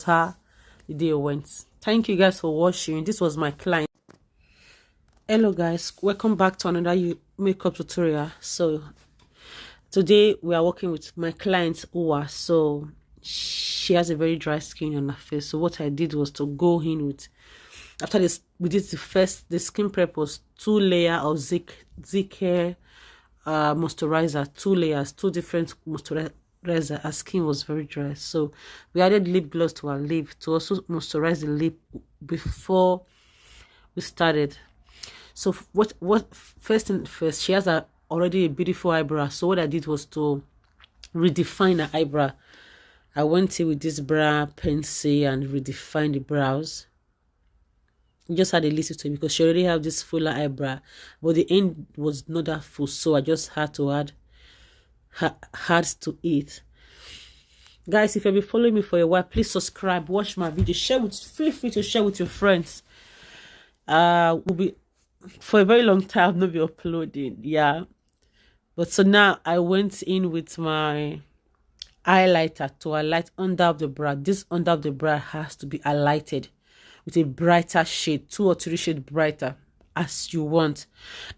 how the day went. Thank you guys for watching. This was my client. Hello guys, welcome back to another makeup tutorial. So today we are working with my client Uwa. So she has a very dry skin on her face. So what I did was to go in with, after this we did the skin prep was 2 layers of Zik moisturizer, 2 layers, 2 different moisturizer. Her skin was very dry, so we added lip gloss to her lip to also moisturize the lip before we started. So what first thing first, she has already a beautiful eyebrow. So what I did was to redefine her eyebrow. I went in with this brow pencil and redefined the brows. Just had a little to it because she already have this fuller eyebrow, but the end was not that full, so I just had to add to it. Guys, if you've been following me for a while, please subscribe, watch my video, feel free to share with your friends. Will be for a very long time not be uploading, yeah. But so now I went in with my highlighter to highlight under of the brow. This under of the brow has to be highlighted with a brighter shade, 2 or 3 shades brighter as you want.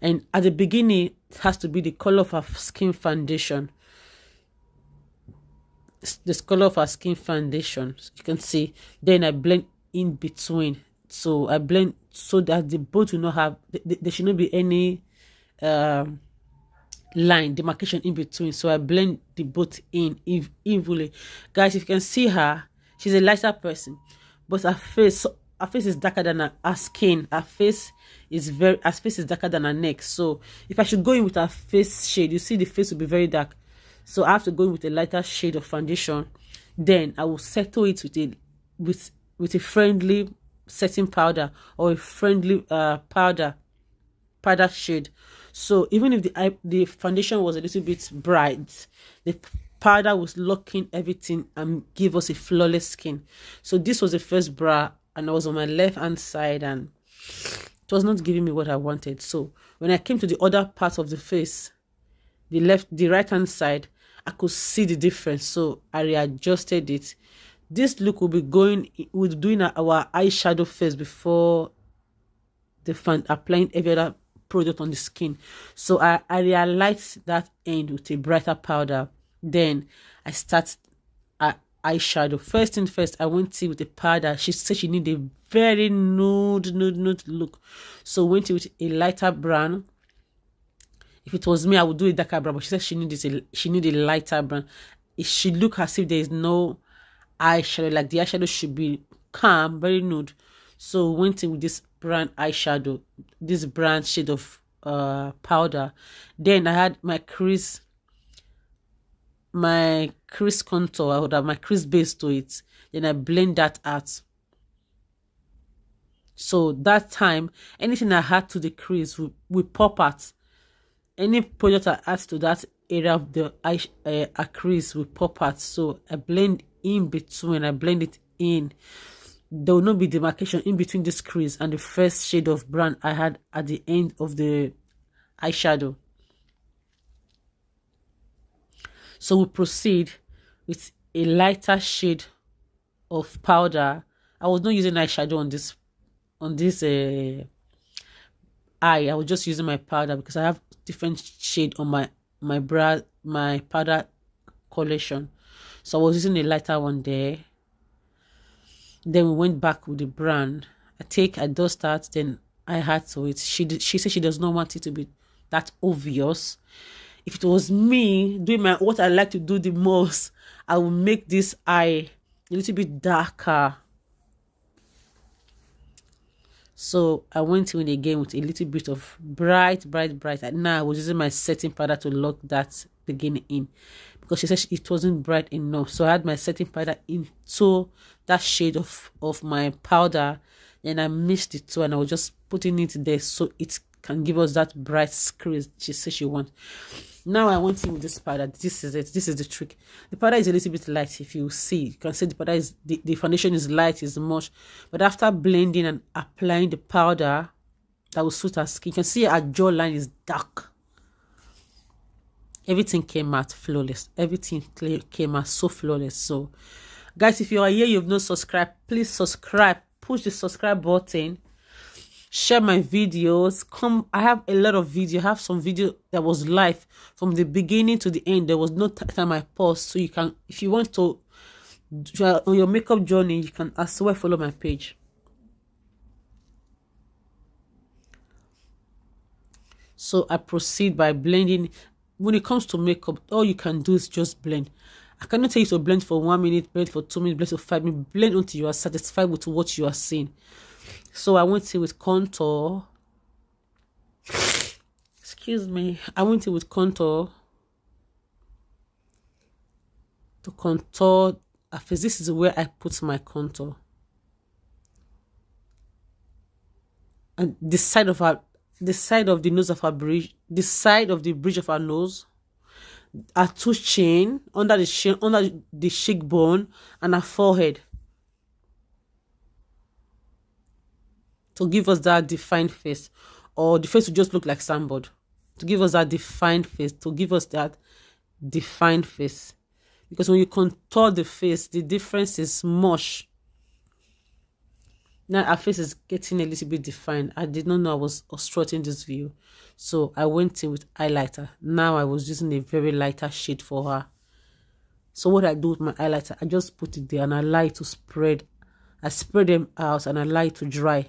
And at the beginning, it has to be the color of our skin foundation. This color of our skin foundation, you can see. Then I blend in between. So I blend so that the both will not have, there should not be any line demarcation in between. So I blend the both in evenly. Guys, if you can see her, she's a lighter person, but her face is darker than her skin. Her face is darker than her neck. So if I should go in with her face shade, you see the face will be very dark. So I have to go in with a lighter shade of foundation. Then I will settle it with a friendly setting powder or a friendly powder shade. So even if the foundation was a little bit bright, the powder was locking everything and give us a flawless skin. So this was the first brow, and I was on my left hand side, and it was not giving me what I wanted. So when I came to the other part of the face, the right hand side, I could see the difference. So I readjusted it. This look will be doing our eyeshadow first before applying every other product on the skin. So I realized that end with a brighter powder. Then I start eyeshadow. First thing first, I went in with a powder. She said she needed a very nude look, so went in with a lighter brown. If it was me, I would do a darker brown, but she said she needed a lighter brown. It should look as if there is no eyeshadow, like the eyeshadow should be calm, very nude. So went in with this brown eyeshadow, this brown shade of powder. Then I had my crease contour. I would have my crease base to it. Then I blend that out. So that time, anything I had to the crease will pop out. Any product I add to that area of the crease will pop out. So I blend in between. I blend it in. There will not be demarcation in between this crease and the first shade of brown I had at the end of the eyeshadow. So we proceed with a lighter shade of powder. I was not using eyeshadow on this eye. I was just using my powder because I have different shade on my brow, my powder collection. So I was using a lighter one there. Then we went back with the brown. I dust that, then I had to it. She said she does not want it to be that obvious. If it was me doing what I like to do the most, I would make this eye a little bit darker. So I went in again with a little bit of bright. And now I was using my setting powder to lock that beginning in, because she said it wasn't bright enough. So I had my setting powder into that shade of my powder, and I mixed the two, and I was just putting it there so it can give us that bright crease she said she wants. Now I went in with this powder. This is it. This is the trick. The powder is a little bit light. If you see, you can see the powder is the foundation is light, is much. But after blending and applying the powder that will suit her skin, you can see her jawline is dark. Everything came out flawless. Everything came out so flawless. So Guys, if you are here, you've not subscribed, please subscribe. Push the subscribe button. Share my videos. Come, I have a lot of video. I have some video that was live from the beginning to the end. There was no time I paused. So you can, if you want to, if you are on your makeup journey, you can as well follow my page. So I proceed by blending. When it comes to makeup, all you can do is just blend. I cannot tell you to blend for 1 minute, blend for 2 minutes, blend for 5 minutes. Blend until you are satisfied with what you are seeing. So I went in with contour. Excuse me. I went in with contour to contour a face. This is where I put my contour. And the side of the nose of our bridge, the side of the bridge of our nose, our two chin, under the cheekbone, and our forehead, to give us that defined face, or the face to just look like somebody, to give us that defined face, because when you contour the face, the difference is much. Now our face is getting a little bit defined. I did not know I was obstructing this view, so I went in with highlighter. Now I was using a very lighter shade for her. So what I do with my highlighter, I just put it there and I allow it to spread. I spread them out and I allow it to dry.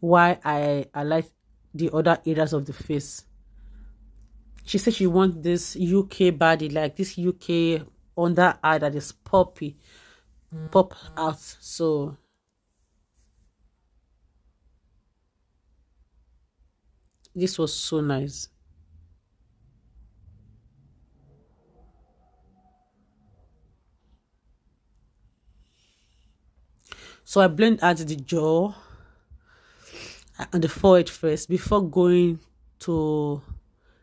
Why I like the other areas of the face. She said she wants this UK body, like this UK under eye that is poppy, pop out. So this was so nice. So I blend out the jaw and the forehead first before going to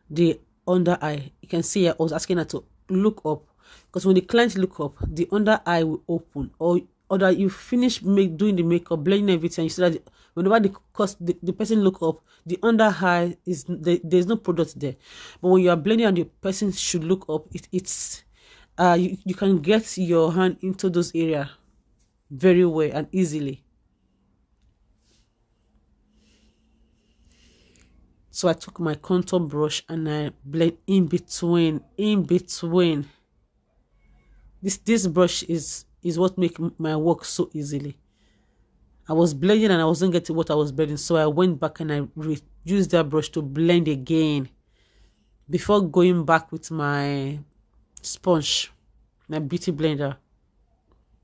the under eye. You can see I was asking her to look up, because when the client look up, the under eye will open, or that you finish doing the makeup, blending everything, you see that whenever the person look up, the under eye is there's no product there. But when you are blending and the person should look up, you can get your hand into those areas very well and easily. So I took my contour brush and I blend in between. This brush is what make my work so easily. I was blending and I wasn't getting what I was blending, so I went back and I used that brush to blend again before going back with my sponge, my beauty blender.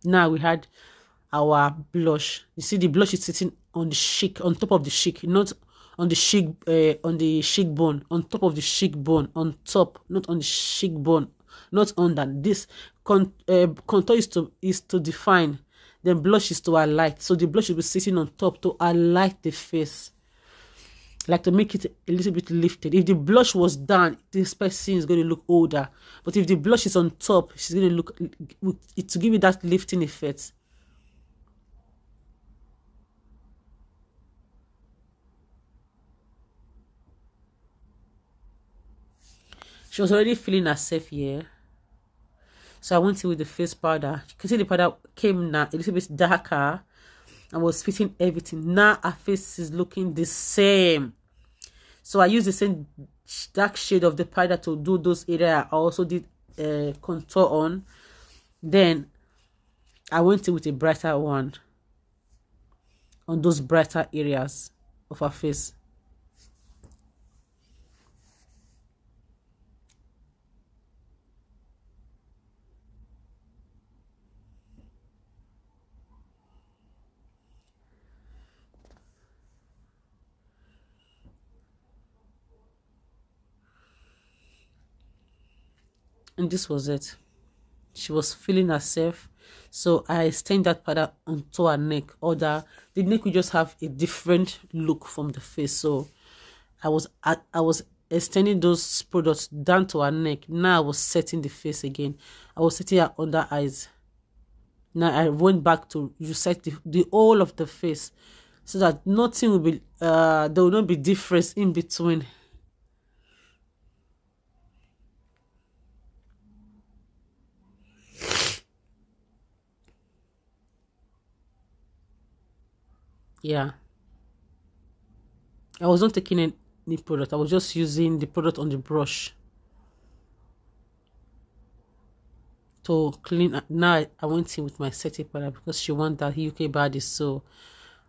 Now we had our blush. You see the blush is sitting on the cheek, on top of the cheek, not on the cheekbone, on top of the cheekbone, on top, not on the cheekbone, not under. This contour is to define, then blush is to highlight. So the blush will be sitting on top to highlight the face, like to make it a little bit lifted. If the blush was down, this person is going to look older, but if the blush is on top, she's going to look it to give you that lifting effect. She was already feeling herself here. So I went in with the face powder. You can see the powder came now a little bit darker and was fitting everything. Now her face is looking the same. So I used the same dark shade of the powder to do those areas. I also did contour on. Then I went in with a brighter one on those brighter areas of her face. And this was it. She was feeling herself, so I extend that powder onto her neck. The neck will just have a different look from the face. So I was extending those products down to her neck. Now I was setting the face again. I was setting her under eyes. Now I went back to reset the whole of the face, so that nothing will be there will not be difference in between. Yeah, I was not taking any product. I was just using the product on the brush to clean. Now I went in with my setting powder because she wanted that UK body, so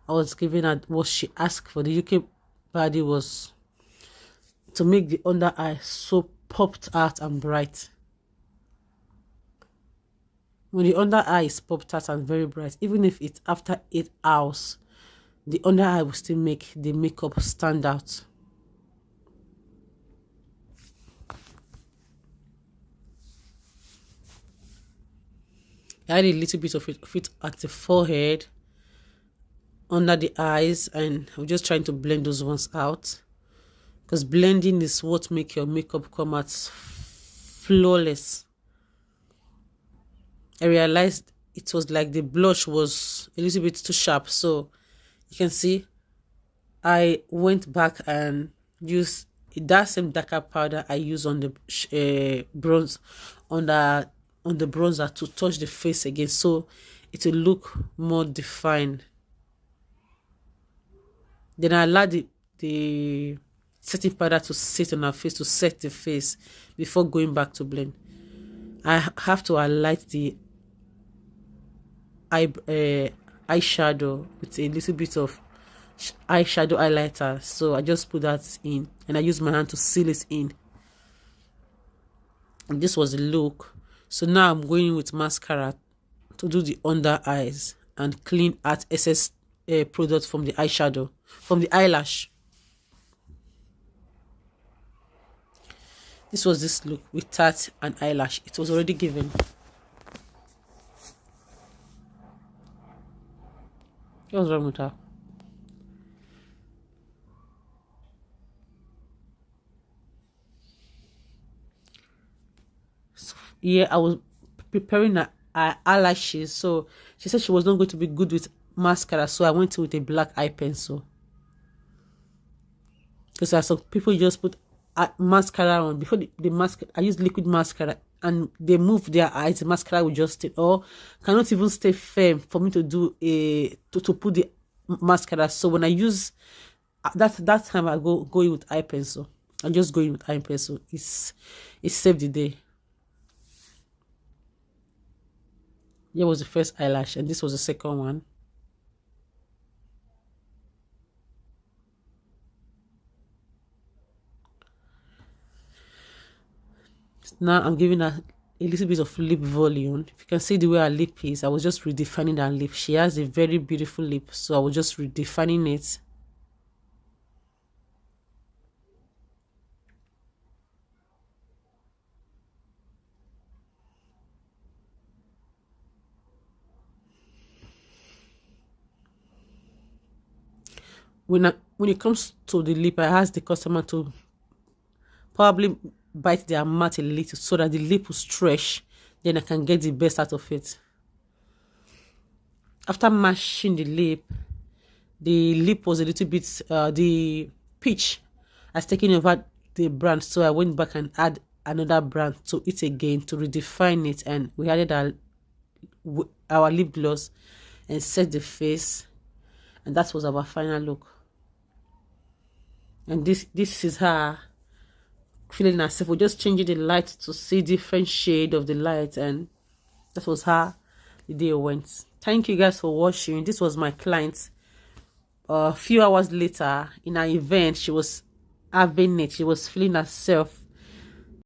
I was giving her what she asked for. The UK body was to make the under eye so popped out and bright. When the under eye is popped out and very bright, even if it's after 8 hours, the under eye will still make the makeup stand out. I had a little bit of it at the forehead, under the eyes, and I'm just trying to blend those ones out, because blending is what make your makeup come out flawless. I realized it was like the blush was a little bit too sharp, so you can see I went back and used that same darker powder I use on the bronze on the bronzer to touch the face again, so it will look more defined. Then I allow the setting powder to sit on her face to set the face before going back to blend. I have to highlight the eyeshadow with a little bit of eyeshadow highlighter, so I just put that in and I use my hand to seal it in. And this was the look. So now I'm going with mascara to do the under eyes and clean out excess product from the eyeshadow, from the eyelash. This was this look with tat and eyelash. It was already given. What's wrong with her? So, yeah, I was preparing her eyelashes, so she said she was not going to be good with mascara, so I went with a black eye pencil. Because there are some people just put mascara on before the mascara. I use liquid mascara and they move their eyes, the mascara will just stay, or cannot even stay firm for me to do to put the mascara. So when I use that time, I go in with eye pencil. I just go in with eye pencil. It saved the day. Here was the first eyelash and this was the second one. Now I'm giving her a little bit of lip volume. If you can see the way her lip is, I was just redefining her lip. She has a very beautiful lip, so I was just redefining it. When it comes to the lip, I ask the customer to probably bite their mouth a little so that the lip will stretch, then I can get the best out of it. After mashing the lip was a little bit the pitch has taken over the brand, so I went back and add another brand to it again to redefine it, and we added our lip gloss and set the face, and that was our final look. And this is her feeling herself. We're just changing the light to see different shade of the light, and that was how the day went. Thank you guys for watching. This was my client. A few hours later in an event, she was having it. She was feeling herself